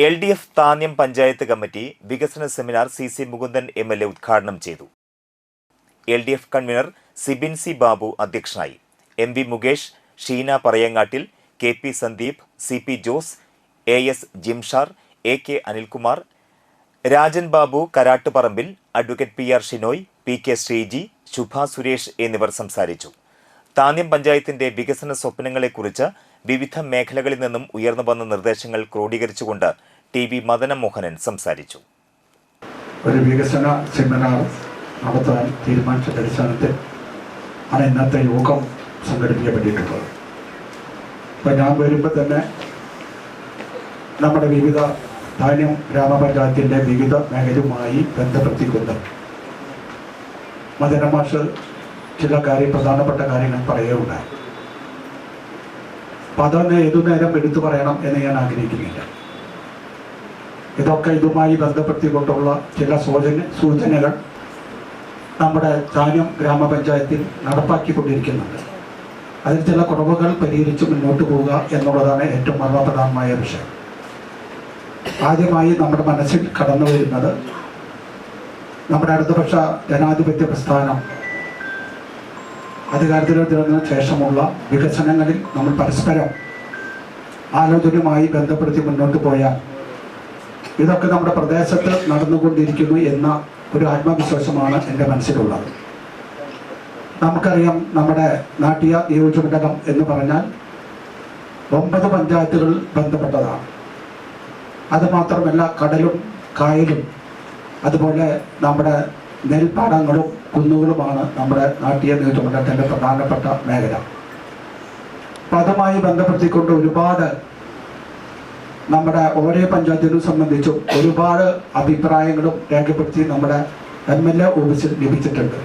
LDF Thanyam panchayat committee വികസന seminar CC Mukundan MLA ഉദ്ഘാടനം ചെയ്തു. LDF convener Sibin C Babu അധ്യക്ഷനായി. MV Mukesh, Sheena Parayangattil, KP Sandeep, CP Jose, AS Jimshar, AK Anilkumar, Rajan Babu Karattuparambil, advocate PR Shinoy, PK Sreeji, Shubha Suresh എന്നിവർ സംസാരിച്ചു. താന്യം പഞ്ചായത്തിന്റെ വികസന സ്വപ്നങ്ങളെക്കുറിച്ച് വിവിധ മേഖലകളിൽ നിന്നും ഉയർന്നു വന്ന നിർദ്ദേശങ്ങൾ ക്രോഡീകരിച്ചുകൊണ്ട് TV മദനമോഹനൻ സംസാരിച്ചു. ഒരു വികസന സെമിനാർ നടത്താൻ തീരുമാനിച്ച അടിസ്ഥാനത്തിൽ ആണ് ഇന്നത്തെ യോഗം സംഘടിപ്പിക്കപ്പെട്ടിട്ടുള്ളത്. ഇപ്പം ഞാൻ വരുമ്പോൾ തന്നെ നമ്മുടെ വിവിധ താന്യം ഗ്രാമപഞ്ചായത്തിൻ്റെ വിവിധ മേഖലയുമായി ബന്ധപ്പെടുത്തിക്കൊണ്ട് മദനമാഷ് ചില പ്രധാനപ്പെട്ട കാര്യങ്ങൾ പറയുകയുണ്ടായി. അപ്പം അതൊന്ന് ഏതു നേരം എടുത്തു പറയണം എന്ന് ഞാൻ ആഗ്രഹിക്കുന്നില്ല. ഇതൊക്കെ ഇതുമായി ബന്ധപ്പെടുത്തിക്കൊണ്ടുള്ള ചില സൂചനകൾ നമ്മുടെ താന്യം ഗ്രാമപഞ്ചായത്തിൽ നടപ്പാക്കിക്കൊണ്ടിരിക്കുന്നുണ്ട്. അതിൽ ചില കുറവുകൾ പരിഹരിച്ച് മുന്നോട്ട് പോവുക എന്നുള്ളതാണ് ഏറ്റവും മർമ്മപ്രധാനമായ വിഷയം. ആദ്യമായി നമ്മുടെ മനസ്സിൽ കടന്നു വരുന്നത് നമ്മുടെ ഇടതുപക്ഷ ജനാധിപത്യ പ്രസ്ഥാനം അധികാരത്തിലെത്തുന്നതിന് ശേഷമുള്ള വികസനങ്ങളിൽ നമ്മൾ പരസ്പരം ആലോചനയുമായി ബന്ധപ്പെടുത്തി മുന്നോട്ട് പോയാൽ ഇതൊക്കെ നമ്മുടെ പ്രദേശത്ത് നടന്നുകൊണ്ടിരിക്കുന്നു എന്ന ഒരു ആത്മവിശ്വാസമാണ് എൻ്റെ മനസ്സിലുള്ളത്. നമുക്കറിയാം, നമ്മുടെ നാട്ടിയ നിയോജകമണ്ഡലം എന്ന് പറഞ്ഞാൽ 9 പഞ്ചായത്തുകൾ ബന്ധപ്പെട്ടതാണ്. അതുമാത്രമല്ല, കടലും കായലും അതുപോലെ നമ്മുടെ നെൽപ്പാടങ്ങളും കുന്നുകളുമാണ് നമ്മുടെ നാട്ടിയ നിയോജകമണ്ഡലത്തിൻ്റെ പ്രധാനപ്പെട്ട മേഖല. അപ്പം അതുമായി ബന്ധപ്പെടുത്തിക്കൊണ്ട് ഒരുപാട് നമ്മുടെ ഓരോ പഞ്ചായത്തിനും സംബന്ധിച്ചും ഒരുപാട് അഭിപ്രായങ്ങളും രേഖപ്പെടുത്തി നമ്മുടെ MLA ഓഫീസിൽ ലഭിച്ചിട്ടുണ്ട്.